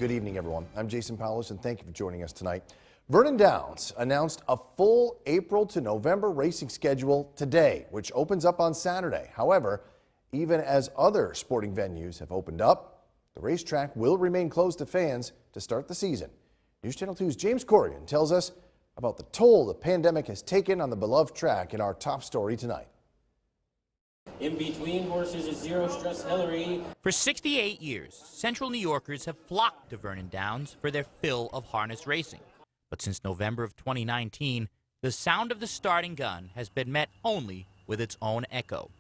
Good evening, everyone. I'm Jason Powles, and thank you for joining us tonight. Vernon Downs announced a full April to November racing schedule today, which opens up on Saturday. However, even as other sporting venues have opened up, the racetrack will remain closed to fans to start the season. News Channel 2's James Corrigan tells us about the toll the pandemic has taken on the beloved track in our top story tonight. In between horses is Zero Stress Hillary. For 68 years, Central New Yorkers have flocked to Vernon Downs for their fill of harness racing. But since November of 2019, the sound of the starting gun has been met only with its own echo.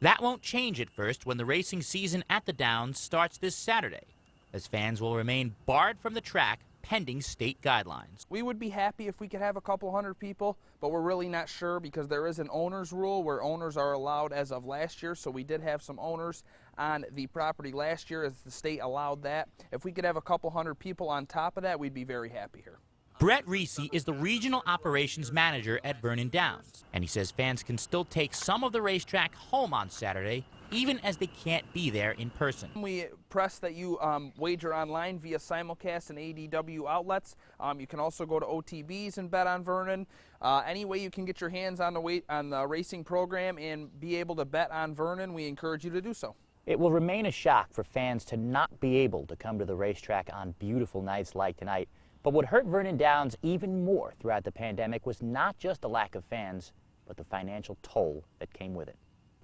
That won't change at first when the racing season at the Downs starts this Saturday, as fans will remain barred from the track pending state guidelines. We would be happy if we could have a couple hundred people, but we're really not sure because there is an owner's rule where owners are allowed as of last year. So we did have some owners on the property last year as the state allowed that. If we could have a couple hundred people on top of that, we'd be very happy here. Brett Reese is the regional operations manager at Vernon Downs, and he says fans can still take some of the racetrack home on Saturday, even as they can't be there in person. We press that you wager online via simulcast and ADW outlets. You can also go to OTBs and bet on Vernon. Any way you can get your hands on the racing program and be able to bet on Vernon, we encourage you to do so. It will remain a shock for fans to not be able to come to the racetrack on beautiful nights like tonight. But what hurt Vernon Downs even more throughout the pandemic was not just the lack of fans, but the financial toll that came with it.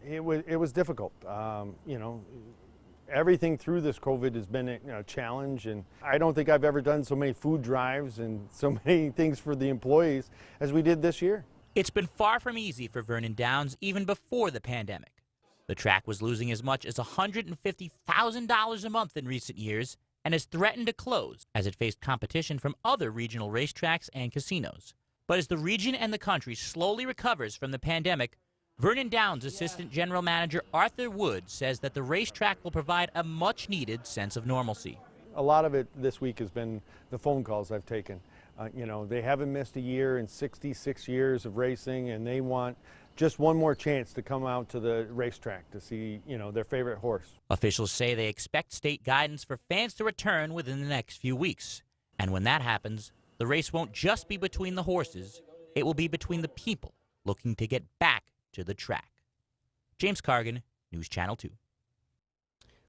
It was difficult. Everything through this COVID has been a challenge, and I don't think I've ever done so many food drives and so many things for the employees as we did this year. It's been far from easy for Vernon Downs even before the pandemic. The track was losing as much as $150,000 a month in recent years and has threatened to close as it faced competition from other regional racetracks and casinos. But as the region and the country slowly recovers from the pandemic, Vernon Downs Assistant General Manager Arthur Wood says that the racetrack will provide a much-needed sense of normalcy. A lot of it this week has been the phone calls I've taken. They haven't missed a year in 66 years of racing, and they want just one more chance to come out to the racetrack to see, their favorite horse. Officials say they expect state guidance for fans to return within the next few weeks. And when that happens, the race won't just be between the horses, it will be between the people looking to get back to the track. James Corrigan, News Channel 2.